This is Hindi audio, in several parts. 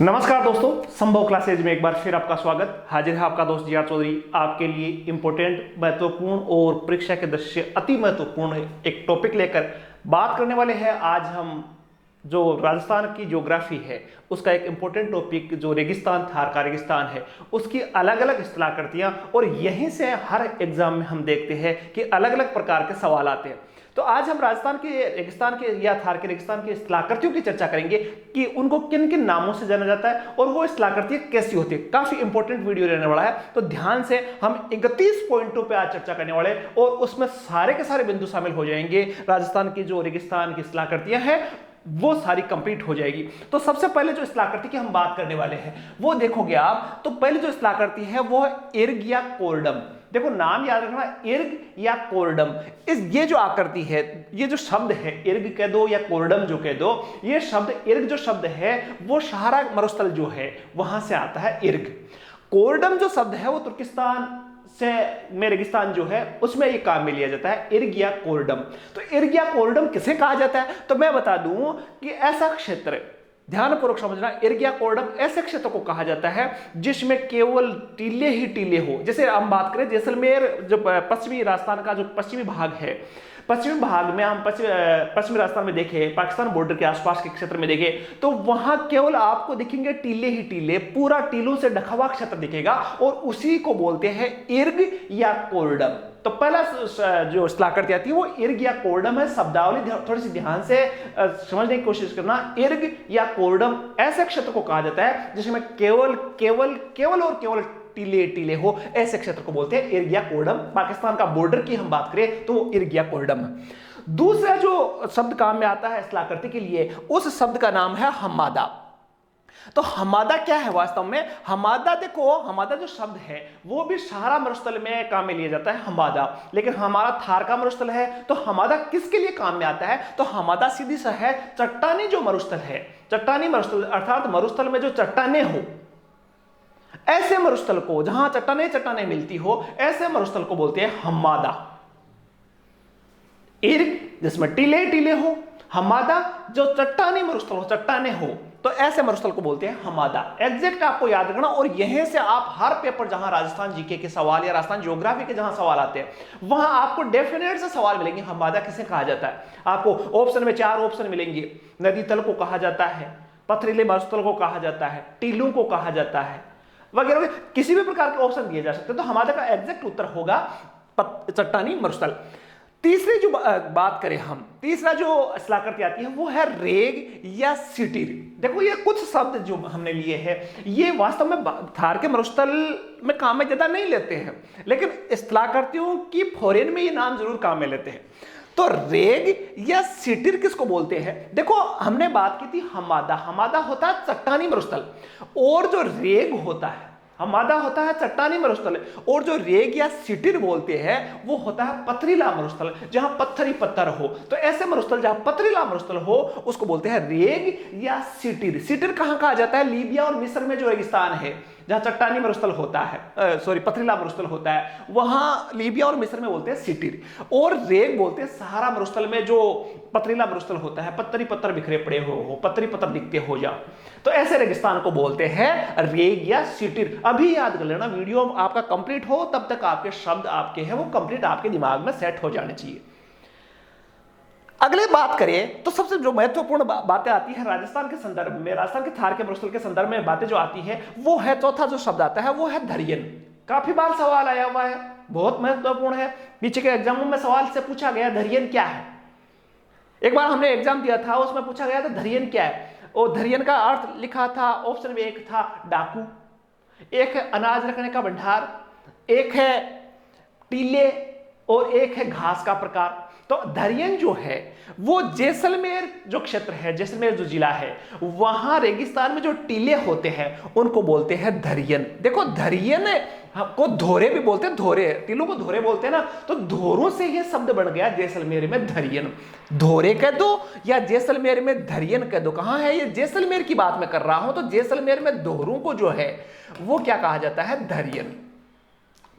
नमस्कार दोस्तों, संभव क्लासेज में एक बार फिर आपका स्वागत। हाजिर है आपका दोस्त जी आर चौधरी आपके लिए इंपॉर्टेंट, महत्वपूर्ण और परीक्षा के दृष्टि से अति महत्वपूर्ण एक टॉपिक लेकर बात करने वाले हैं। आज हम जो राजस्थान की ज्योग्राफी है उसका एक इंपॉर्टेंट टॉपिक जो रेगिस्तान, थार का रेगिस्तान है, उसकी अलग अलग इस्तिलाकृतियां, और यहीं से हर एग्जाम में हम देखते हैं कि अलग अलग प्रकार के सवाल आते हैं। तो आज हम राजस्थान के रेगिस्तान के या थार के रेगिस्तान की इस्तिलाकृतियों की चर्चा करेंगे कि उनको किन किन नामों से जाना जाता है और वो इस्तिलाकृतियां कैसी होती है। काफी इंपॉर्टेंट वीडियो रहने वाला है, तो ध्यान से हम 31 पॉइंटों पे आज चर्चा करने वाले हैं और उसमें सारे के सारे बिंदु शामिल हो जाएंगे। राजस्थान की जो रेगिस्तान की इस्तिलाकृतियां हैं वो सारी कंप्लीट हो जाएगी। तो सबसे पहले जो इस्तिलाकृति की हम बात करने वाले हैं वो देखोगे आप, तो पहले जो इस्तिलाकृति है वो है इर्ग या कोरडम। देखो नाम याद रखना, इर्ग या कोरडम। ये जो आकृति है, ये जो शब्द है, इर्ग कह दो या कोरडम जो कह दो, ये शब्द इर्ग जो शब्द है वो सहारा मरुस्थल जो है वहां से आता है इर्ग। कोरडम जो शब्द है वो तुर्किस्तान से में रेगिस्तान जो है उसमें ये काम में लिया जाता है, इर्ग या कोरडम। तो इर्ग या कोरडम किसे कहा जाता है, तो मैं बता दूं कि ऐसा क्षेत्र, ध्यानपूर्वक समझना, इर्ग या कोरडम ऐसे क्षेत्र को कहा जाता है जिसमें केवल टीले ही टीले हो। जैसे हम बात करें जैसलमेर, जो पश्चिमी राजस्थान का जो पश्चिमी भाग है, पश्चिमी भाग में हम पश्चिमी राजस्थान में देखें, पाकिस्तान बॉर्डर के आसपास के क्षेत्र में देखें, तो वहां केवल आपको दिखेंगे टीले ही टीले, पूरा टीलों से ढका हुआ क्षेत्र दिखेगा और उसी को बोलते हैं इर्ग या कोरडम। तो पहला जो इस्तिलाकृति आती है वो इर्ग या कोरडम है। शब्दावली थोड़ी सी ध्यान से समझने की कोशिश करना। इर्ग या कोरडम ऐसे क्षेत्र को कहा जाता है जिसमें केवल केवल केवल और केवल टीले टीले हो, ऐसे क्षेत्र को बोलते हैं इर्ग या कोरडम। पाकिस्तान का बॉर्डर की हम बात करें तो इर्ग या कोरडम। दूसरा जो शब्द काम में आता है इस्तिलाकृति के लिए, उस शब्द का नाम है हमादा। तो हमादा क्या है वास्तव में? हमादा, देखो हमादा जो शब्द है वो भी सहारा मरुस्थल में काम में लिया जाता है हमादा, लेकिन हमारा थार का मरुस्थल है। तो हमादा किसके लिए काम में आता है? तो हमादा सीधी सा है चट्टानी जो मरुस्थल है, चट्टानी मरुस्थल अर्थात मरुस्थल में जो चट्टाने हो, ऐसे मरुस्थल को, जहां चट्टाने चट्टाने मिलती हो, ऐसे मरुस्थल को बोलते हैं हमादा। इर्ग जिसमें टीले टीले हो, हमादा जो चट्टानी मरुस्थल हो, चट्टाने हो, तो ऐसे मरुस्थल को बोलते हैं हमादा। एग्जैक्ट आपको याद रखना, और यहीं से आप हर पेपर जहां राजस्थान जीके के सवाल या राजस्थान ज्योग्राफी के जहां सवाल आते हैं वहां आपको डेफिनेट से सवाल मिलेंगे हमादा किसे कहा जाता है। आपको ऑप्शन में 4 ऑप्शन मिलेंगे। नदी तल को कहा जाता है, पथरीले मरुस्थल को कहा जाता है, टीलों को कहा जाता है, वगैरह। किसी भी प्रकार के ऑप्शन दिए जा सकते हैं। तो हमारा का एग्जैक्ट उत्तर होगा चट्टानी मरुस्थल। तीसरी जो बात करें हम, तीसरा जो इस्तिलाकृति आती है वो है रेग या सिटिर। देखो ये कुछ शब्द जो हमने लिए हैं ये वास्तव में थार के मरुस्थल में काम में ज्यादा नहीं लेते हैं, लेकिन इस्तिलाकृतियों की फॉरेन में ये नाम जरूर काम में लेते हैं। तो रेग या सिटिर किसको बोलते हैं? देखो हमने बात की थी हमादा, हमादा होता है चट्टानी मरुस्थल, और जो रेग होता है, हमादा होता है चट्टानी मरुस्थल, और जो रेग या सिटिर बोलते हैं वो होता है पथरीला मरुस्थल, जहां पत्थर ही पत्थर हो। तो ऐसे मरुस्थल जहां पथरीला मरुस्थल हो उसको बोलते हैं रेग या सिटिर। सिटिर कहां कहा जाता है? लीबिया और मिस्र में जो रेगिस्तान है, जहां चट्टानी मरुस्थल होता है, पथरीला मरुस्थल होता है, वहां लीबिया और मिस्र में बोलते हैं सिटिर। और रेग बोलते हैं सहारा मरुस्थल में जो पथरीला मरुस्थल होता है, पत्थर ही पत्थर बिखरे पड़े हो, पत्थर ही पत्थर दिखते हो जा, तो ऐसे रेगिस्तान को बोलते हैं रेग या सिटिर। अभी याद कर लेना, वीडियो आपका कंप्लीट हो तब तक आपके शब्द आपके हैं वो कंप्लीट आपके दिमाग में सेट हो जाने चाहिए। अगले बात करें तो सबसे जो महत्वपूर्ण बातें आती है राजस्थान के संदर्भ में, राजस्थान के थार के मरुस्थल के संदर्भ में बातें जो आती है वो है, चौथा जो शब्द आता है वो है धरियन। काफी बार सवाल आया हुआ है, बहुत महत्वपूर्ण है, पीछे के एग्जामों में सवाल से पूछा गया धरियन क्या है। एक बार हमने एग्जाम दिया था उसमें पूछा गया था धरियन क्या है, और धरियन का अर्थ लिखा था, ऑप्शन में एक था डाकू, एक है अनाज रखने का भंडार, एक है टीले, और एक है घास का प्रकार। तो धरियन जो है वो जैसलमेर जो क्षेत्र है, जैसलमेर जो जिला है, वहां रेगिस्तान में जो टीले होते हैं उनको बोलते हैं धरियन। देखो धरियन को धोरे भी बोलते हैं, धोरे, टीलों को धोरे बोलते हैं ना, तो धोरों से ये शब्द बन गया जैसलमेर में धरियन। धोरे कह दो या जैसलमेर में धरियन कह दो। कहां है ये? जैसलमेर की बात मैं कर रहा हूं। तो जैसलमेर में दोहरों को जो है वो क्या कहा जाता है? धरियन।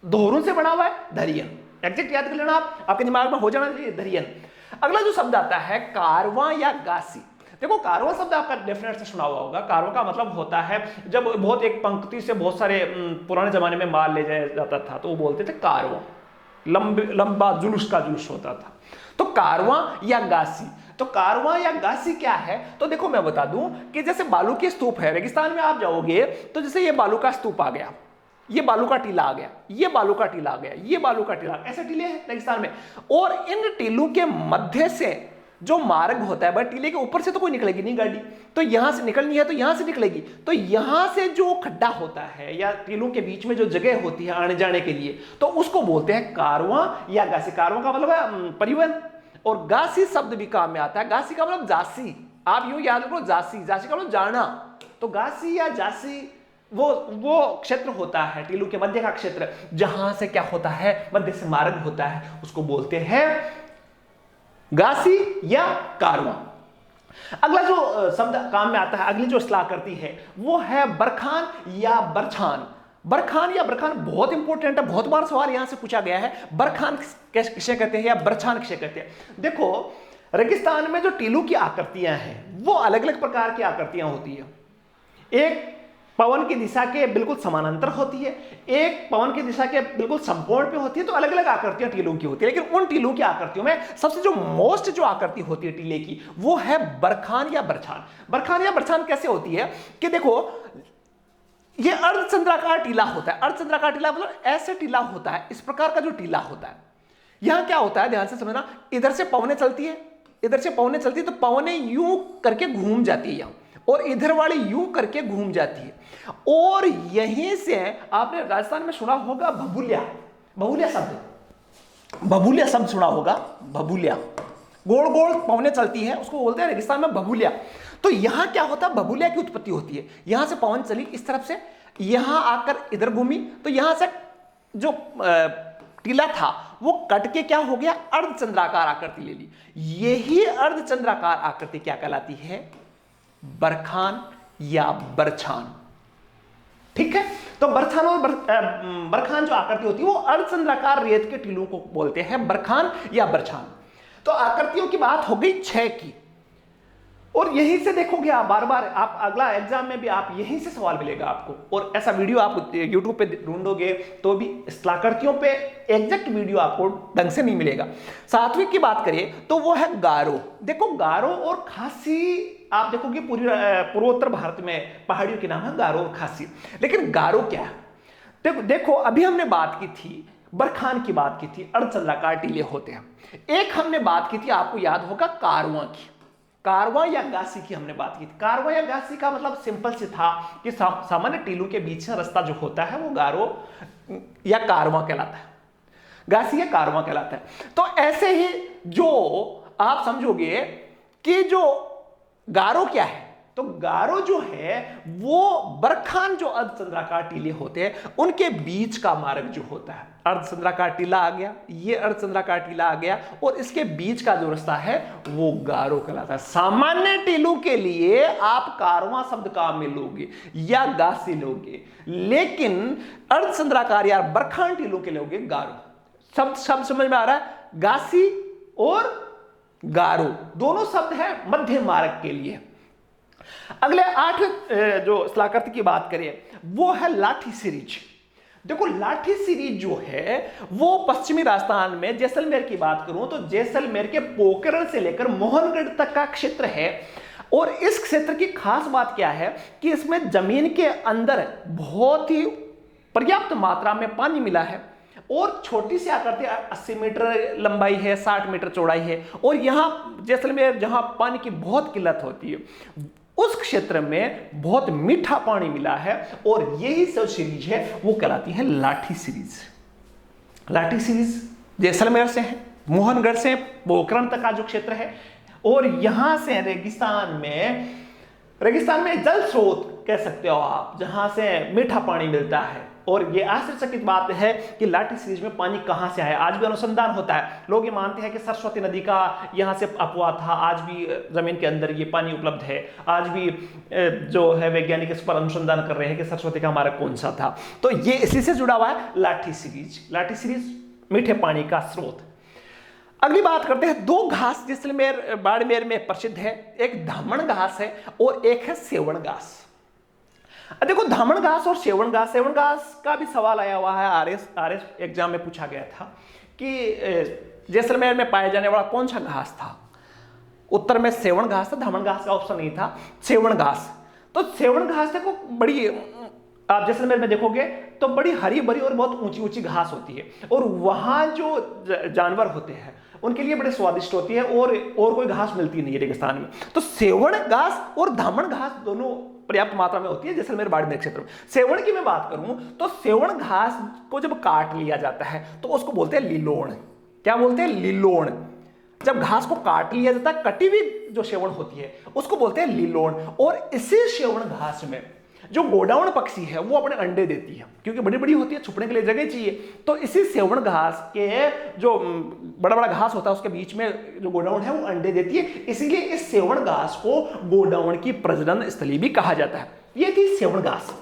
दोहरों से बना हुआ है धरियन। एग्जैक्ट याद कर लेना, आपके दिमाग में हो जाना चाहिए धरियन। अगला जो शब्द आता है कारवां या गासी। देखो कारवां शब्द आपका डेफिनेट से सुना हुआ होगा। कारवां का मतलब होता है जब बहुत एक पंक्ति से बहुत सारे पुराने जमाने में माल ले जाया जाता था तो वो बोलते थे कारवां, लंबा जुलूस का जुलूस होता था। तो कारवां या गासी, तो कारवां या गासी क्या है? तो देखो मैं बता दूं कि जैसे बालू के स्तूप है, रेगिस्तान में आप जाओगे तो जैसे ये बालू का स्तूप आ गया, ये बालू का टीला आ गया, ये बालू का टीला आ गया, ये बालू का टीला, ऐसे टीले हैं रेगिस्तान में। और इन टीलों के मध्य से जो मार्ग होता है, बट टीले के ऊपर से तो कोई निकलेगी नहीं गाड़ी, तो यहां से निकलनी है तो यहां से निकलेगी, तो यहां से जो खड्डा होता है या टीलों के बीच में जो जगह होती है आने जाने के लिए, तो उसको बोलते हैं कारवां या गासी। कारवां का मतलब है परिवहन, और गासी शब्द भी काम में आता है। गासी का मतलब जासी, आप यूं याद रखो, जासी, जासी का मतलब जाना। तो गासी या जासी वो क्षेत्र होता है टीलू के मध्य का क्षेत्र, जहां से क्या होता है, मध्य से मार्ग होता है, उसको बोलते हैं गासी या कारवां। अगला जो शब्द काम में आता है, अगली जो इस्तेलाह करती है वो है बरखान या बरछान। बरखान या बरखान बहुत इंपॉर्टेंट है, बहुत बार सवाल यहां से पूछा गया है। बरखान किसे कहते हैं या बरछान किसे कहते हैं? देखो रेगिस्तान में जो टीलू की आकृतियां हैं वो अलग अलग प्रकार की आकृतियां होती है। एक पवन की दिशा के बिल्कुल समानांतर होती है, एक पवन की दिशा के बिल्कुल समकोण पे होती है, तो अलग अलग आकृतियां टीलों की होती है। लेकिन उन टीलों की आकृतियों में सबसे जो मोस्ट जो आकृति होती है टीले की वो है बरखान या बरछान। बरखान या बरछान कैसे होती है कि देखो ये अर्धचंद्राकार टीला होता है। अर्धचंद्राकार टीला मतलब ऐसे टीला होता है, इस प्रकार का जो टीला होता है। यहां क्या होता है, ध्यान से समझना, इधर से पवनें चलती है, इधर से पवनें चलती है, तो पवनें यूं करके घूम जाती है यहां, और इधर वाली यूं करके घूम जाती है। और यहीं से आपने राजस्थान में सुना होगा भभूलिया, भभूलिया शब्द, भभूलिया शब्द सुना होगा, भभूलिया, गोल गोल पवनें चलती है, उसको बोलते हैं रेगिस्तान में भभूलिया। तो यहां क्या होता है, भभूलिया की उत्पत्ति होती है। यहां से पवन चली इस तरफ से, यहां आकर इधर घूमी, तो यहां से जो टीला था वो कट के क्या हो गया, अर्धचंद्राकार आकृति ले ली। यही अर्धचंद्राकार आकृति क्या कहलाती है, बरखान या बरछान। ठीक है, तो बरछान और बरखान जो आकृति होती है वो अर्धचंद्राकार रेत के टीलों को बोलते हैं बरखान या बरछान। तो आकृतियों की बात हो गई 6 की, और यहीं से देखोगे आप बार बार, आप अगला एग्जाम में भी आप यहीं से सवाल मिलेगा आपको। और ऐसा वीडियो आप YouTube पे ढूंढोगे तो भी इस्तेलाकृतियों पे एग्जैक्ट वीडियो आपको ढंग से नहीं मिलेगा। 7वीं की बात करें तो वो है गारो। देखो गारो और खासी आप देखोगे पूर्वोत्तर भारत में पहाड़ियों के नाम है गारो और खासी। लेकिन गारो क्या है, देखो अभी हमने बात की थी बरखान की, बात की थी अर्धचंद्राकार टीले होते हैं। एक हमने बात की थी, आपको याद होगा, कारवां की, कारवां या गासी की हमने बात की थी। कारवां या गासी का मतलब सिंपल से था कि सामान्य टीलों के बीच से रास्ता जो होता है वो गारो या कारवां कहलाता है, गासी या कारवां कहलाता है। तो ऐसे ही जो आप समझोगे कि जो गारो क्या है, तो गारो जो है वो बरखान जो अर्धचंद्राकार टीले होते हैं उनके बीच का मार्ग जो होता है। अर्धचंद्राकार टीला आ गया, ये अर्धचंद्राकार टीला आ गया, और इसके बीच का जो रास्ता है वो गारो कहलाता है। सामान्य टीलों के लिए आप कारवां शब्द काम में लोगे या गासी लोगे, लेकिन अर्धचंद्राकार या बरखान टीलों के लोगे गारो। शब्द समझ में आ रहा है? गासी और गारो दोनों शब्द है मध्य मार्ग के लिए। अगले 8 जो इस्तेलाकृति की बात करें वो है लाठी सीरीज। देखो लाठी सीरीज जो है वो पश्चिमी राजस्थान में, जैसलमेर की बात करूं तो जैसलमेर के पोखरण से लेकर मोहनगढ़ तक का क्षेत्र है। और इस क्षेत्र की खास बात क्या है कि इसमें जमीन के अंदर बहुत ही पर्याप्त मात्रा में पानी मिला है, और छोटी सी आकृति 80 मीटर लंबाई है, 60 मीटर चौड़ाई है। और यहां जैसलमेर जहां पानी की बहुत किल्लत होती है, उस क्षेत्र में बहुत मीठा पानी मिला है, और यही जो सीरीज है वो कहलाती है लाठी सीरीज। लाठी सीरीज जैसलमेर से है, मोहनगढ़ से पोखरण तक का जो क्षेत्र है, और यहां से रेगिस्तान में जल स्रोत कह सकते हो आप, जहां से मीठा पानी मिलता है। और ये आश्चर्यचकित बात है कि लाठी सीरीज में पानी कहां से आया, आज भी अनुसंधान होता है। लोग ये मानते हैं कि सरस्वती नदी का यहां से अपवा था, आज भी जमीन के अंदर ये पानी उपलब्ध है। आज भी जो है वैज्ञानिक इस पर अनुसंधान कर रहे हैं कि सरस्वती का मार्ग कौन सा था। तो ये इसी से जुड़ा हुआ है लाठी सीरीज। लाठी सीरीज मीठे पानी का स्रोत। अगली बात करते हैं, दो घास जैसलमेर बाड़मेर में प्रसिद्ध है, एक धामण घास है और एक है सेवण घास। देखो धामण घास और सेवण घास का भी सवाल आया हुआ है, आरएस एग्जाम में पूछा गया था कि जैसलमेर में पाया जाने वाला कौन सा घास था। उत्तर में सेवण घास था, धामण घास का ऑप्शन नहीं था, सेवण घास। तो सेवण घास देखो बड़ी, आप जैसलमेर में देखोगे तो बड़ी हरी भरी और बहुत ऊंची ऊंची घास होती है, और वहां जो जानवर होते हैं उनके लिए बड़े स्वादिष्ट होती है, और कोई घास मिलती नहीं है रेगिस्तान में। तो सेवण घास और धामण घास दोनों पर्याप्त मात्रा में होती है जैसलमेर बाड़मेर क्षेत्र में। सेवण की मैं बात करूं तो सेवण घास को जब काट लिया जाता है तो उसको बोलते हैं लिलोण। क्या बोलते हैं? लिलोण। जब घास को काट लिया जाता है, कटी हुई जो सेवण होती है उसको बोलते हैं लिलोण। और इसी सेवण घास में जो गोडाउन पक्षी है वो अपने अंडे देती है, क्योंकि बड़ी बड़ी होती है, छुपने के लिए जगह चाहिए। तो इसी सेवण घास के जो बड़ा बड़ा घास होता है उसके बीच में जो गोडाउन है वो अंडे देती है, इसीलिए इस सेवण घास को गोडाउन की प्रजनन स्थली भी कहा जाता है। ये थी सेवण घास।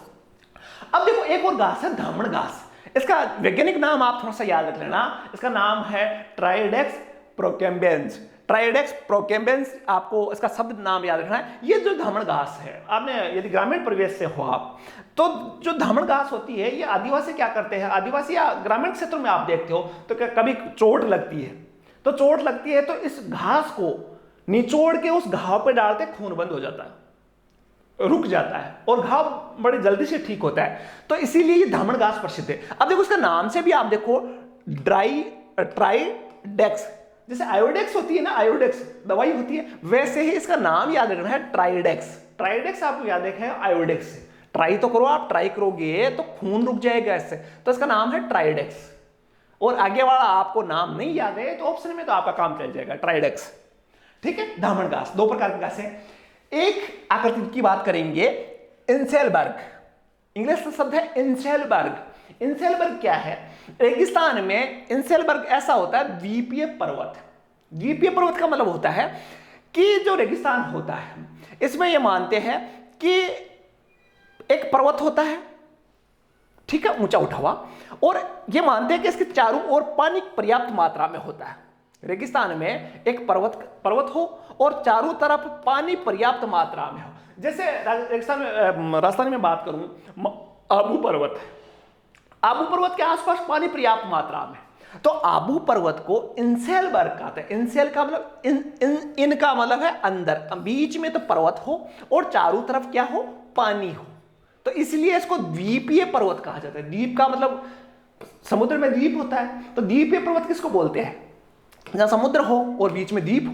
अब देखो एक और घास है धामण घास। इसका वैज्ञानिक नाम आप थोड़ा सा याद रख लेना, इसका नाम है ट्राइडेक्स प्रोकेम्बेंस। ट्राइडेक्स प्रोकेम्बेंस, आपको इसका शब्द नाम याद रखना है। ये जो धामण घास है, आपने यदि ग्रामीण परिवेश से हो आप, तो जो धामण घास होती है ये आदिवासी क्या करते हैं, आदिवासी या ग्रामीण क्षेत्रों में आप देखते हो तो कभी चोट लगती है, तो चोट लगती है तो इस घास को निचोड़ के उस घाव पे डालते, खून बंद हो जाता है, रुक जाता है और घाव बड़ी जल्दी से ठीक होता है। तो इसीलिए ये धामण घास प्रसिद्ध है। अब देखो इसका नाम से भी आप देखो, ट्राइडेक्स, जैसे आयोडेक्स होती है ना, आयोडेक्स दवाई होती है, वैसे ही इसका नाम याद रखना है ट्राइडेक्स। ट्राइडेक्स आपको याद रखना है आयोडेक्स से। ट्राई तो करो, आप ट्राई करोगे तो खून रुक जाएगा इससे, तो इसका नाम है ट्राइडेक्स। और आगे वाला आपको नाम नहीं याद है तो ऑप्शन में तो आपका काम चल जाएगा, ट्राइडेक्स। ठीक है। धामण घास दो प्रकार की घास है। एक आकृति की बात करेंगे, इंसेलबर्ग। इंग्लिश का शब्द है इंसेलबर्ग। इंसेलबर्ग क्या है? रेगिस्तान में इंसेलबर्ग ऐसा होता है द्वीपीय पर्वत। द्वीपीय पर्वत का मतलब होता है कि जो रेगिस्तान होता है इसमें ये मानते हैं कि एक पर्वत होता है, ठीक है, ऊंचा उठा हुआ, और ये मानते हैं कि इसके चारों ओर पानी पर्याप्त मात्रा में होता है। रेगिस्तान में एक पर्वत हो और चारों तरफ पानी पर्याप्त मात्रा में हो। जैसे राजस्थान में बात करूं, आबू पर्वत है, आबू पर्वत के आसपास पानी पर्याप्त मात्रा में, तो आबू पर्वत को इंसेलबर्ग कहते हैं। इंसेल का मतलब इन का मतलब है अंदर, बीच में तो पर्वत हो और चारों तरफ क्या हो, पानी हो, तो इसलिए इसको द्वीपीय पर्वत कहा जाता है। द्वीप का मतलब समुद्र में द्वीप होता है, तो द्वीपीय पर्वत किसको बोलते हैं? जहां समुद्र हो और बीच में द्वीप हो।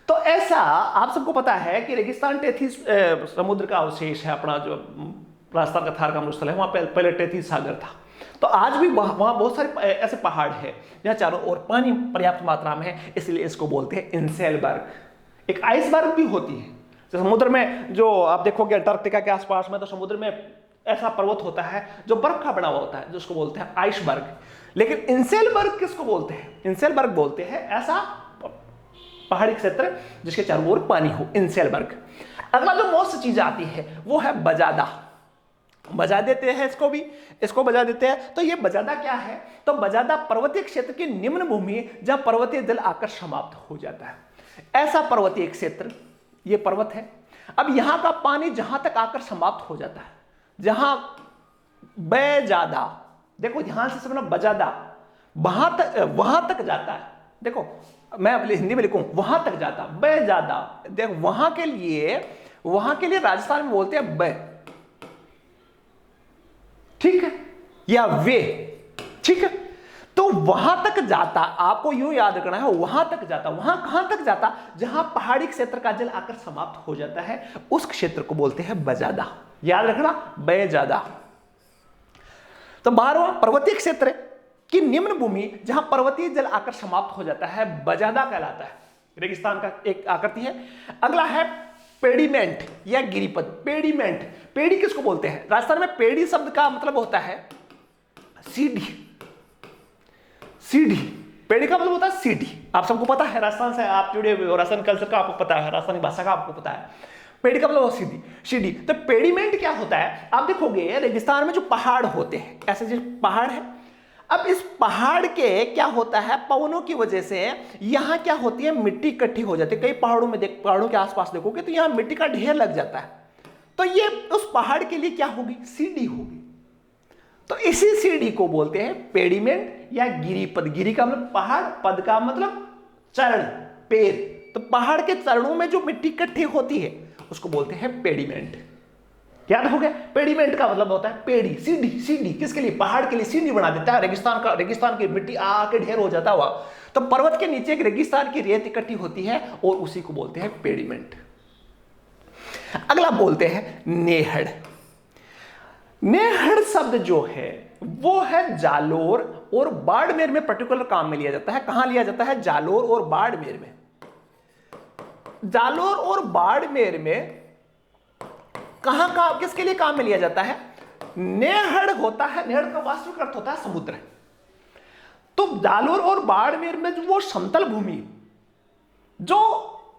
तो ऐसा आप सबको पता है कि रेगिस्तान टेथिस समुद्र का अवशेष है, अपना जो राजस्थान का थार का मरुस्थल है, वहां पहले टेथिस सागर था। तो आज भी वहां बहुत सारे ऐसे पहाड़ है जहां चारों ओर पानी पर्याप्त मात्रा में है, इसलिए इसको बोलते हैं इंसेलबर्ग। एक आइसबर्ग भी होती है, तो समुद्र में जो आप देखोगे अंटार्कटिका के आसपास में, तो समुद्र में ऐसा पर्वत होता है जो बर्फ का बना हुआ होता है, जिसको बोलते हैं आइसबर्ग। लेकिन इंसेलबर्ग किसको बोलते हैं? इंसेलबर्ग बोलते हैं ऐसा पहाड़ी क्षेत्र जिसके चारों ओर पानी हो, इंसेलबर्ग। अगला जो मोस्ट चीज आती है वो है बजादा। बजा देते हैं इसको बजा देते हैं। तो ये बजादा क्या है? तो बजादा पर्वतीय क्षेत्र की निम्न भूमि जहां पर्वतीय जल आकर समाप्त हो जाता है, ऐसा पर्वतीय क्षेत्र ये पर्वत है। अब यहां का पानी जहां तक आकर समाप्त हो जाता है, जहां बजादा, देखो ध्यान से समझना, बजादा वहां तक जाता है। देखो मैं हिंदी में लिखूं, वहां तक जाता, बजादा। देखो वहां के लिए राजस्थान में बोलते हैं ब, ठीक है, या वे, ठीक है। तो वहां तक जाता, आपको यूं याद रखना है, वहां तक जाता। वहां कहां तक जाता? जहां पहाड़ी क्षेत्र का जल आकर समाप्त हो जाता है, उस क्षेत्र को बोलते हैं बजादा। याद रखना, बजादा। तो 12वां पर्वतीय क्षेत्र की निम्न भूमि जहां पर्वतीय जल आकर समाप्त हो जाता है, बजादा कहलाता है। रेगिस्तान का एक आकृति है। अगला है पेडीमेंट या गिरिपथ। पेडीमेंट, पेड़ी किसको बोलते हैं? राजस्थान में पेड़ी शब्द का मतलब होता है सीढ़ी। सीढ़ी, पेड़ी का मतलब होता है सीढ़ी। आप सबको पता है, राजस्थान से आप जुड़े हुए हो, राजस्थान कल्चर का आपको पता है, राजस्थानी भाषा का आपको पता है। पेड़ी का मतलब सीढ़ी, सीढ़ी। तो पेडीमेंट क्या होता है? आप देखोगे रेगिस्तान में जो पहाड़ होते हैं, ऐसे जो पहाड़ है, अब इस पहाड़ के क्या होता है, पवनों की वजह से यहां क्या होती है, मिट्टी इकट्ठी हो जाती है। कई पहाड़ों में पहाड़ों के आसपास देखोगे तो यहां मिट्टी का ढेर लग जाता है, तो ये उस पहाड़ के लिए क्या होगी, सीढ़ी होगी। तो इसी सीढ़ी को बोलते हैं पेडिमेंट या गिरिपद। गिरी का मतलब पहाड़, पद का मतलब चरण, पेड़। तो पहाड़ के चरणों में जो मिट्टी इकट्ठी होती है उसको बोलते हैं पेडिमेंट। याद हो गया, पेडिमेंट का मतलब होता है पेड़ी, सीढ़ी। सीढ़ी किसके लिए, पहाड़ के लिए सीढ़ी बना देता है। रेगिस्तान की मिट्टी आके ढेर हो जाता हुआ, तो पर्वत के नीचे एक रेगिस्तान की रेत इकट्ठी होती है और उसी को बोलते हैं पेडिमेंट। अगला बोलते हैं नेहड़। नेहड़ शब्द जो है वो है जालोर और बाड़मेर में पर्टिकुलर काम में लिया जाता है। कहां लिया जाता है, जालोर और बाड़मेर में। जालोर और बाड़मेर में कहां का किसके लिए काम में लिया जाता है, नेहड़ होता है। नेहड़ का वास्तविक अर्थ होता है समुद्र। तो जालोर और बाड़मेर में जो वो समतल भूमि जो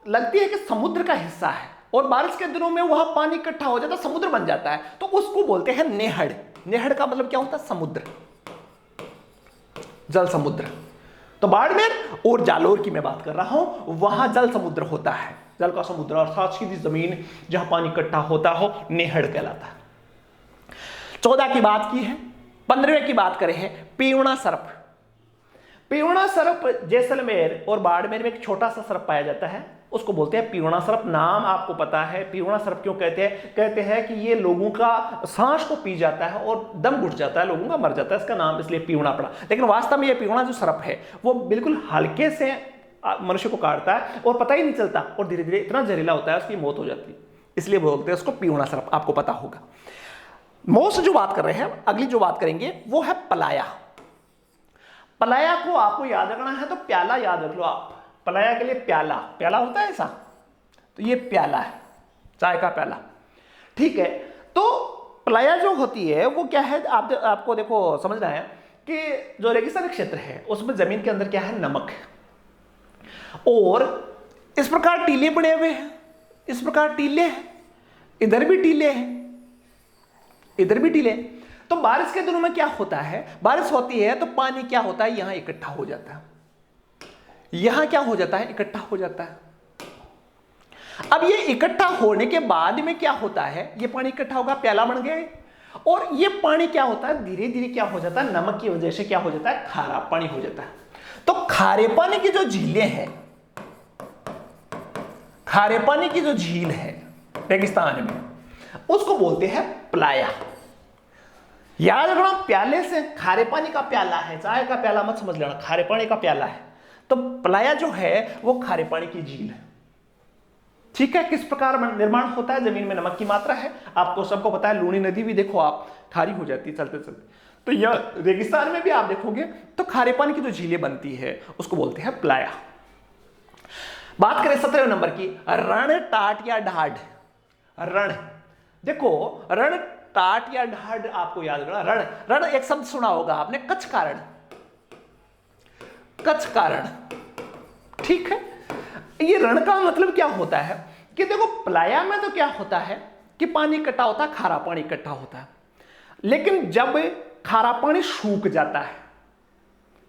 लगती है कि समुद्र का हिस्सा है और बारिश के दिनों में वहां पानी इकट्ठा हो जाता है, समुद्र बन जाता है, तो उसको बोलते हैं नेहड़। नेहड़ का मतलब क्या होता है, समुद्र, जल समुद्र। तो बाड़मेर और जालोर की मैं बात कर रहा हूं, वहां जल समुद्र होता है, जल का समुद्र, अर्थात सीधी जमीन जहां पानी इकट्ठा होता हो, नेहड़ कहलाता है। 14 की बात की है। 15वें की बात करें है पीवणा सर्प। पीवणा सर्प जैसलमेर और बाड़मेर में एक छोटा सा सर्प पाया जाता है, उसको बोलते हैं पीवणा सर्प। नाम आपको पता है पीवणा सर्प क्यों कहते हैं, कहते हैं कि ये लोगों का सांस को पी जाता है और दम घुट जाता है, लोगों का मर जाता है, इसका नाम इसलिए पीवणा पड़ा। लेकिन वास्तव में ये पीवणा जो सर्प है वो बिल्कुल हल्के से मनुष्य को काटता है और पता ही नहीं चलता, और धीरे धीरे इतना जहरीला होता है उसकी मौत हो जाती है, इसलिए बोलते हैं उसको पीवणा सर्प, आपको पता होगा। मोस्ट जो बात कर रहे हैं, अगली जो बात करेंगे वो है पलाया। पलाया को आपको याद रखना है तो प्याला याद रख लो आप। पलाया के लिए प्याला, प्याला होता है ऐसा, तो ये प्याला है, चाय का प्याला, ठीक है। तो पलाया जो होती है वो क्या है, आपको देखो समझना है कि जो रेगिस्तानी क्षेत्र है उसमें जमीन के अंदर क्या है, नमक है, और इस प्रकार टीले बने हुए हैं, इस प्रकार टीले हैं, इधर भी टीले हैं, इधर भी टीले। तो बारिश के दिनों में क्या होता है, बारिश होती है तो पानी क्या होता है, यहां इकट्ठा हो जाता है, यहां क्या हो जाता है, इकट्ठा हो जाता है। अब ये इकट्ठा होने के बाद में क्या होता है, ये पानी इकट्ठा होगा, प्याला बन गया है, और ये पानी क्या होता है, धीरे धीरे क्या हो जाता है, नमक की वजह से क्या हो जाता है, खारा पानी हो जाता है। तो खारे पानी की जो झीलें हैं, खारे पानी की जो झील है रेगिस्तान में, उसको बोलते हैं पलाया। याद रखना, प्याले से खारे पानी का प्याला है, चाय का प्याला मत समझ लेना, खारे पानी का प्याला है। तो पलाया जो है वो खारे पानी की झील है, ठीक है। किस प्रकार निर्माण होता है, जमीन में नमक की मात्रा है, आपको सबको पता है। लूनी नदी भी देखो आप, खारी हो जाती है चलते चलते, तो यह रेगिस्तान में भी आप देखोगे तो खारे पानी की जो झीलें बनती है उसको बोलते हैं पलाया। बात करें 17वें नंबर की, रण, टाट या ढाढ़। रण, देखो रण, टाट या ढाढ़ आपको याद रखना। रण, रण एक शब्द सुना होगा आपने, कच्छ का रण, कच्छ का रण, ठीक है। ये रण का मतलब क्या होता है कि देखो पलाया में तो क्या होता है कि पानी इकट्ठा होता है, खारा पानी इकट्ठा होता है, लेकिन जब खारा पानी सूख जाता है,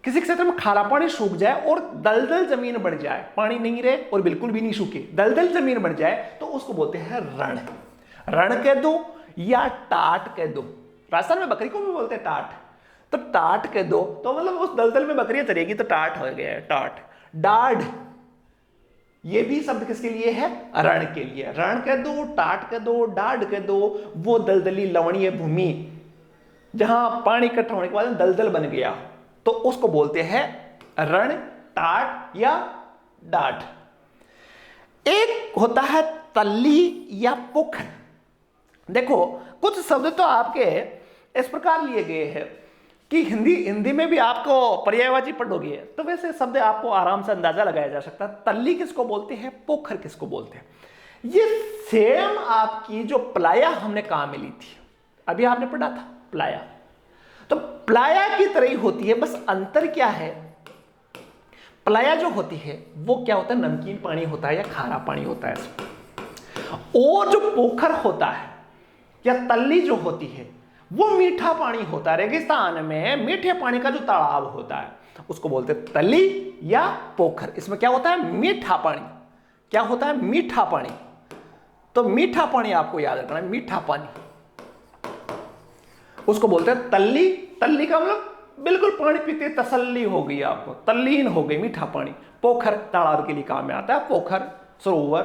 किसी क्षेत्र में खारा पानी सूख जाए और दलदल जमीन बन जाए, पानी नहीं रहे और बिल्कुल भी नहीं सूखे, दलदल जमीन बन जाए, तो उसको बोलते हैं रण। रण कह दो या टाट कह दो, राजस्थान में बकरी को भी बोलते हैं टाट, तो टाट कह दो, तो मतलब उस दलदल में बकरियां चरेगी तो टाट हो गया है, टाट। डाढ़, ये भी शब्द किसके लिए है, रण के लिए। रण कह दो, टाट कह दो, डाढ़ कह दो, वो दलदली लवणीय भूमि जहां पानी इकट्ठा होने के बाद दलदल बन गया, तो उसको बोलते हैं रण, टाट या डाढ़। एक होता है तल्ली या पुख। देखो कुछ शब्द तो आपके इस प्रकार लिए गए हैं कि हिंदी में भी आपको पर्यायवाची पढ़ोगे तो वैसे शब्द आपको आराम से अंदाजा लगाया जा सकता है। तल्ली किसको बोलते हैं, पोखर किसको बोलते हैं। ये सेम आपकी जो प्लाया हमने कहां मिली थी, अभी आपने पढ़ा था प्लाया, तो प्लाया की तरह ही होती है, बस अंतर क्या है, प्लाया जो होती है वो क्या होता है, नमकीन पानी होता है या खारा पानी होता है, और जो पोखर होता है या तल्ली जो होती है वो मीठा पानी होता है। रेगिस्तान में मीठे पानी का जो तालाब होता है उसको बोलते हैं तली या पोखर। इसमें क्या होता है? मीठा पानी। क्या होता है? मीठा पानी। तो मीठा पानी आपको याद रखना है, मीठा पानी उसको बोलते हैं तल्ली। तल्ली का मतलब बिल्कुल पानी पीते तसल्ली हो गई, आपको तल्लीन हो गई, मीठा पानी। पोखर तालाब के लिए काम में आता है, पोखर सरोवर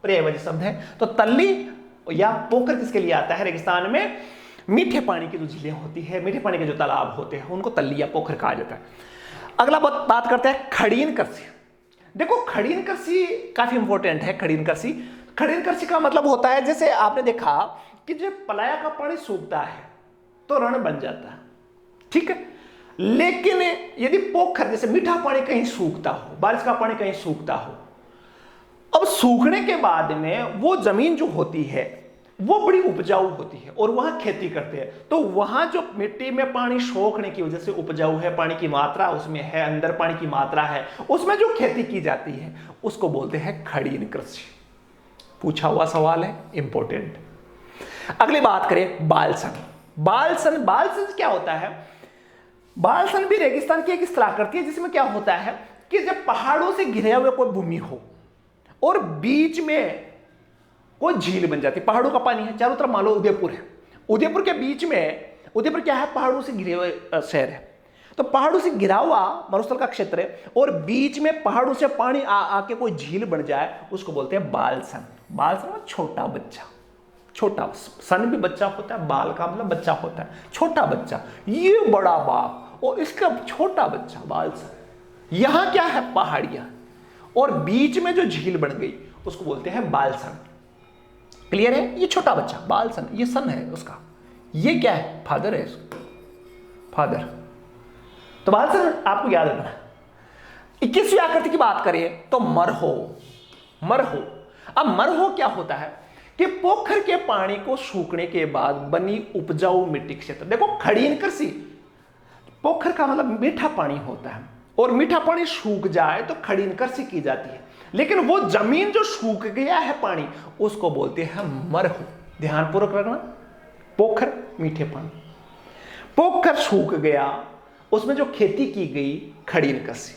पर्यायवाची शब्द है। तो तल्ली या पोखर किसके लिए आता है? रेगिस्तान में मीठे पानी की जो झीलें होती है, मीठे पानी के जो तालाब होते हैं उनको तल्ली या पोखर कहा जाता है। अगला बात करते हैं खड़ीन कृषि। देखो खड़ीन कृषि काफी इंपॉर्टेंट है। खड़ीन कृषि, खड़ीन कृषि का मतलब होता है, जैसे आपने देखा कि जब पलाया का पानी सूखता है तो रण बन जाता है, ठीक है। लेकिन यदि पोखर जैसे मीठा पानी कहीं सूखता हो, बारिश का पानी कहीं सूखता हो, अब सूखने के बाद में वो जमीन जो होती है वो बड़ी उपजाऊ होती है और वहां खेती करते हैं। तो वहां जो मिट्टी में पानी सोखने की वजह से उपजाऊ है, पानी की मात्रा उसमें है, अंदर पानी की मात्रा है, उसमें जो खेती की जाती है उसको बोलते हैं खड़ीन कृषि। पूछा हुआ सवाल है, इंपॉर्टेंट। अगली बात करें बालसन। बालसन, बालसन क्या होता है? बालसन भी रेगिस्तान की एक इस्तेलाह करती है, जिसमें क्या होता है कि जब पहाड़ों से घिरे हुए कोई भूमि हो और बीच में कोई झील बन जाती है, पहाड़ों का पानी है चारों तरफ, मान लो उदयपुर है, उदयपुर के बीच में, उदयपुर क्या है? पहाड़ों से घिरे हुए शहर है। तो पहाड़ों से घिरा हुआ मरुस्थल का क्षेत्र है और बीच में पहाड़ों से पानी आके कोई झील बन जाए, उसको बोलते हैं बालसन। बालसन में छोटा बच्चा, छोटा सन भी बच्चा होता है, बाल का मतलब बच्चा होता है, छोटा बच्चा। ये बड़ा बाप और इसका छोटा बच्चा बालसन। यहां क्या है? पहाड़ियां और बीच में जो झील बन गई उसको बोलते हैं बालसन। क्लियर है? ये छोटा बच्चा बालसन, ये सन है उसका, ये क्या है? फादर है उसका, फादर। तो बालसन आपको याद रखना। 21वीं आकृति की बात करें तो मरहो। मरहो, अब मरहो क्या होता है कि पोखर के पानी को सूखने के बाद बनी उपजाऊ मिट्टी क्षेत्र। देखो खड़ीन कृषि, पोखर का मतलब मीठा पानी होता है और मीठा पानी सूख जाए तो खड़ीन कृषि की जाती है। लेकिन वो जमीन जो सूख गया है पानी उसको बोलते हैं मरहो। ध्यानपूर्वक रखना, पोखर मीठे पानी, पोखर सूख गया, उसमें जो खेती की गई खड़ीन कृषि,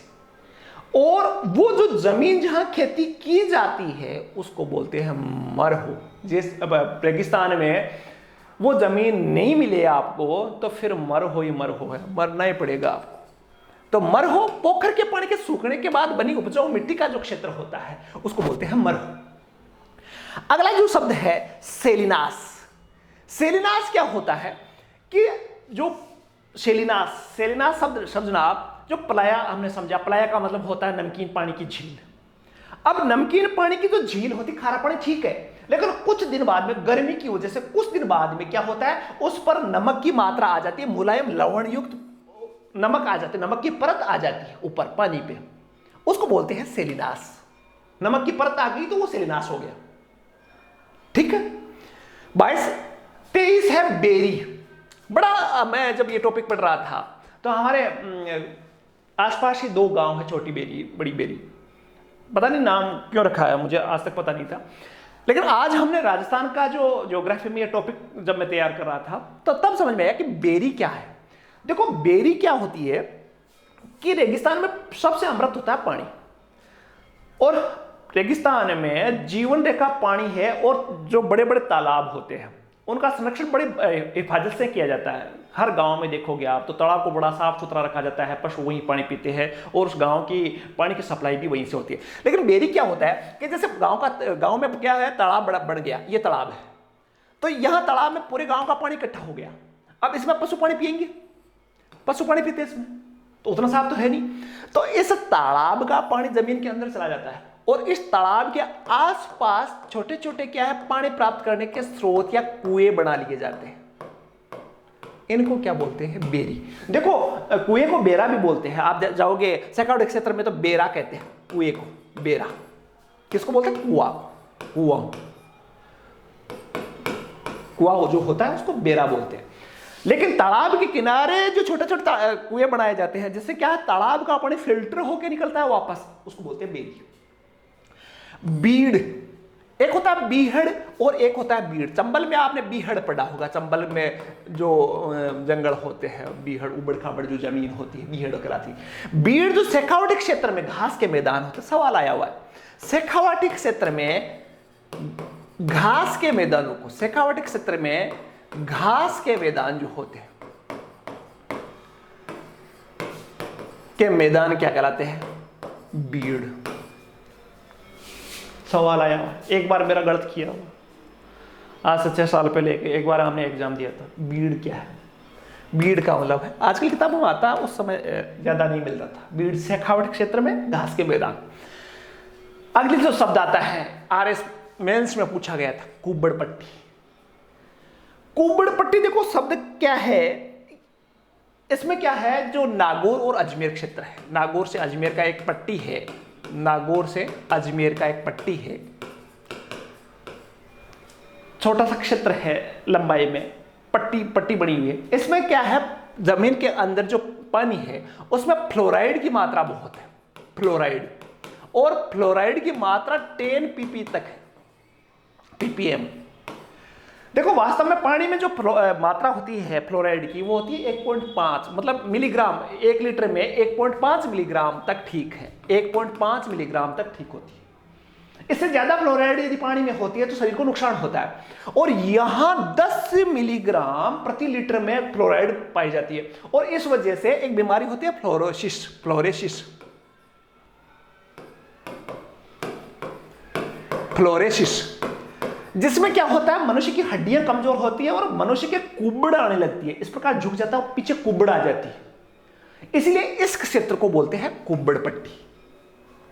और वो जो जमीन जहां खेती की जाती है उसको बोलते हैं मरहो। जिस रेगिस्तान में वो जमीन नहीं मिले आपको तो फिर मरहो ही मरहो है, मरना ही पड़ेगा आपको। तो मरहो पोखर के पानी के सूखने के बाद बनी उपजाऊ मिट्टी का जो क्षेत्र होता है उसको बोलते हैं मरहो। अगला जो शब्द है सेलिनास। सेलिनास क्या होता है कि जो सेलिनास, सेलिनास शब्द जनाब जो पलाया हमने समझा, पलाया का मतलब होता है नमकीन पानी की झील। अब नमकीन पानी की जो झील होती, खारा पानी ठीक है, लेकिन कुछ दिन बाद में गर्मी की वजह से कुछ दिन बाद में क्या होता है, उस पर नमक की मात्रा आ जाती है, मुलायम लवण युक्त नमक आ जाती है, नमक की परत आ जाती है ऊपर पानी पे, उसको बोलते हैं सेलिनास। नमक की परत आ गई तो वो सेलिनास हो गया, ठीक है। 23 है बेरी। बड़ा, मैं जब ये टॉपिक पढ़ रहा था तो हमारे आसपास ही 2 गांव है, छोटी बेरी बड़ी बेरी, पता नहीं नाम क्यों रखा है, मुझे आज तक पता नहीं था। लेकिन आज हमने राजस्थान का जो ज्योग्राफी में ये टॉपिक जब मैं तैयार कर रहा था तो तब समझ में आया कि बेरी क्या है। देखो बेरी क्या होती है कि रेगिस्तान में सबसे अमृत होता है पानी, और रेगिस्तान में जीवन रेखा पानी है, और जो बड़े बड़े तालाब होते हैं उनका संरक्षण बड़ी हिफाजत से किया जाता है। हर गांव में देखोगे आप तो तालाब को बड़ा साफ सुथरा रखा जाता है, पशु वहीं पानी पीते हैं और उस गांव की पानी की सप्लाई भी वहीं से होती है। लेकिन बेरी क्या होता है कि जैसे गांव में क्या है, तालाब बड़ा बढ़ गया, ये तालाब है, तो यहां तालाब में पूरे गांव का पानी इकट्ठा हो गया। अब इसमें पशु पानी पिएंगे, पशु पानी पीते इसमें तो उतना साफ तो है नहीं, तो इस तालाब का पानी जमीन के अंदर चला जाता है और इस तालाब के आसपास छोटे छोटे क्या है, पानी प्राप्त करने के स्रोत या कुएं बना लिए जाते हैं। इनको क्या बोलते हैं? बेरी। देखो कुएं को बेरा भी बोलते हैं, आप जाओगे सैकड़ों क्षेत्र में तो बेरा कहते हैं कुएं को, बेरा। किसको बोलते हैं? कुआं। कुआं, कुआं जो होता है उसको बेरा बोलते हैं। लेकिन तालाब के किनारे जो छोटे छोटे कुएं बनाए जाते हैं जिससे क्या है, तालाब का पानी फिल्टर होकर निकलता है वापस, उसको बोलते हैं बेरी। बीड़ एक होता है बीहड़ और एक होता है बीड़। चंबल में आपने बीहड़ पढ़ा होगा, चंबल में जो जंगल होते हैं, बीहड़ उबड़ खाबड़ जो जमीन होती है बीहड़ कहलाती है। बीड़ जो शेखावाटी क्षेत्र में घास के मैदान होते हैं। सवाल आया हुआ है, शेखावाटी क्षेत्र में घास के मैदानों को, शेखावाटी क्षेत्र में घास के मैदान जो होते हैं के मैदान क्या कहलाते हैं? बीड़। सवाल आया, एक बार मेरा गलत किया हुआ, आज से 6 साल पहले एक बार हमने एग्जाम दिया था। बीड़ क्या है? बीड़ का मतलब है, आजकल किताबों में आता, उस समय ज्यादा नहीं मिलता था। बीड़ शेखावाटी क्षेत्र में घास के मैदान। अगली जो शब्द आता है, RS मेंस में पूछा गया था, कुब्बड़ पट्टी। कुब्बड़ पट्टी देखो शब्द क्या है, इसमें क्या है, जो नागौर और अजमेर क्षेत्र है, नागौर से अजमेर का एक पट्टी है, नागौर से अजमेर का एक पट्टी है, छोटा सा क्षेत्र है लंबाई में, पट्टी बनी हुई है। इसमें क्या है, जमीन के अंदर जो पानी है उसमें फ्लोराइड की मात्रा बहुत है, फ्लोराइड, और फ्लोराइड की मात्रा 10 pp तक है, ppm। देखो वास्तव में पानी में जो मात्रा होती है फ्लोराइड की, वो होती है 1.5, मतलब मिलीग्राम, 1 लीटर में 1.5 मिलीग्राम तक ठीक है, 1.5 मिलीग्राम तक ठीक होती है। इससे ज्यादा फ्लोराइड यदि पानी में होती है तो शरीर को नुकसान होता है। और यहां 10 मिलीग्राम प्रति लीटर में फ्लोराइड पाई जाती है, और इस वजह से एक बीमारी होती है फ्लोरेसिस, जिसमें क्या होता है, मनुष्य की हड्डियां कमजोर होती है और मनुष्य के कुब्बड़ आने लगती है, इस प्रकार झुक जाता है, पीछे कुब्बड़ आ जाती है। इसलिए इस क्षेत्र को बोलते हैं कुब्बड़ पट्टी।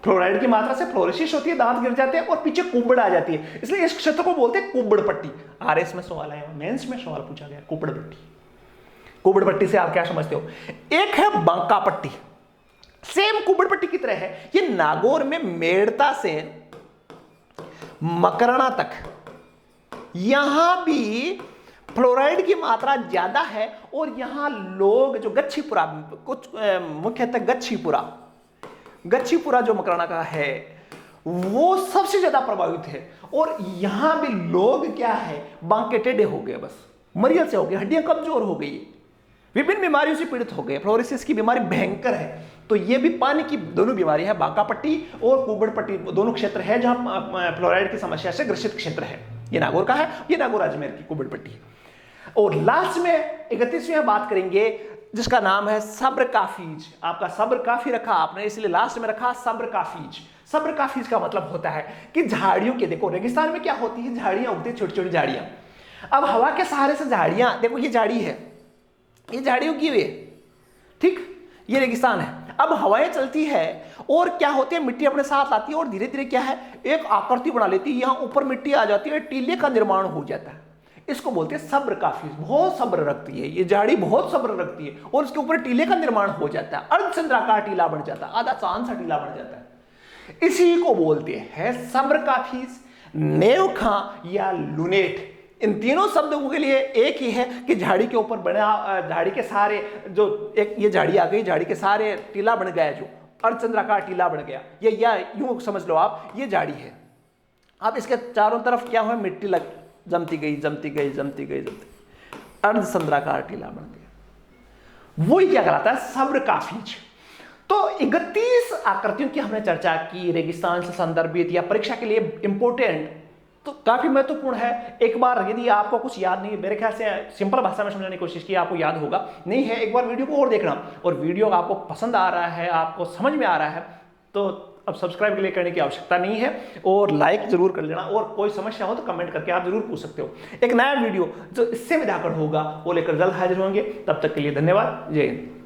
फ्लोराइड की मात्रा से फ्लोरेसिस होती है, दांत गिर जाते हैं और पीछे कुब्बड़ आ जाती है, इसलिए इस क्षेत्र को बोलते हैं कुब्बड़ पट्टी। RS में सवाल आया, मेंस में सवाल पूछा गया, कुब्बड़ पट्टी। कुब्बड़ पट्टी से आप क्या समझते हो? एक है बांका पट्टी, सेम कुब्बड़ पट्टी की तरह है। ये नागौर में मेड़ता से मकराना तक, यहां भी फ्लोराइड की मात्रा ज्यादा है, और यहां लोग जो गच्छीपुरा, कुछ मुख्यतः गच्छीपुरा जो मकराना का है वो सबसे ज्यादा प्रभावित है। और यहां भी लोग क्या है, बांके टेढ़े हो गए, बस मरियल से हो गए, हड्डियां कमजोर हो गई, विभिन्न बीमारियों से पीड़ित हो गए। फ्लोरोसिस की बीमारी भयंकर है। तो ये भी पानी की दोनों बीमारी है, बांका पट्टी और कुब्बड़ पट्टी, दोनों क्षेत्र है जहां फ्लोराइड की समस्या से ग्रसित क्षेत्र है। ये नागौर का है, ये नागौर अजमेर की कुब्बड़ पट्टी है। और लास्ट में 31वीं बात करेंगे जिसका नाम है सब्र काफीज। आपका सब्र काफी रखा आपने, इसलिए लास्ट में रखा सब्र काफीज। सब्र काफीज का मतलब होता है कि झाड़ियों के, देखो रेगिस्तान में क्या होती है, झाड़ियां उगती है, छोटी छोटी झाड़ियां। अब हवा के सहारे से झाड़ियां, देखो ये झाड़ी है, ये झाड़ी उगी हुई है, ठीक, ये रेगिस्तान है। अब हवाएं चलती है और क्या होती है, मिट्टी अपने साथ लाती है और धीरे धीरे क्या है, एक आकृति बना लेती है, यहां ऊपर मिट्टी आ जाती है, टीले का निर्माण हो जाता है। इसको बोलते हैं सब्र काफी, बहुत सब्र रखती है ये झाड़ी, बहुत सब्र रखती है, और उसके ऊपर टीले का निर्माण हो जाता है, अर्धचंद्राकार टीला बन जाता है, आधा चांद सा टीला बन जाता है। इसी को बोलते हैं सब्र काफीज, नेवखा या लुनेट। इन तीनों शब्दों के लिए एक ही है कि झाड़ी के ऊपर बना, झाड़ी के सारे जो एक ये झाड़ी आ गई, झाड़ी के सारे टीला बन गया, जो अर्धचंद्राकार टीला बन गया, ये या यूं समझ लो आप, ये झाड़ी है। अब इसके चारों तरफ क्या हुआ, मिट्टी जमती गई, अर्धचंद्राकार टीला बन गया। वही क्या कहलाता है, सब्र काफीज। तो 31 आकृतियों की हमने चर्चा की, रेगिस्तान से संदर्भित या परीक्षा के लिए इंपोर्टेंट, तो काफी महत्वपूर्ण है। एक बार यदि आपको कुछ याद नहीं, मेरे ख्याल से सिंपल भाषा में समझाने की कोशिश की, आपको याद होगा, नहीं है एक बार वीडियो को और देखना, और वीडियो आपको पसंद आ रहा है, आपको समझ में आ रहा है, तो अब सब्सक्राइब के लिए करने की आवश्यकता नहीं है, और लाइक जरूर कर लेना, और कोई समस्या हो तो कमेंट करके आप जरूर पूछ सकते हो। एक नया वीडियो जो इससे भी धाकड़ होगा वो लेकर जल्द हाजिर होंगे, तब तक के लिए धन्यवाद, जय हिंद।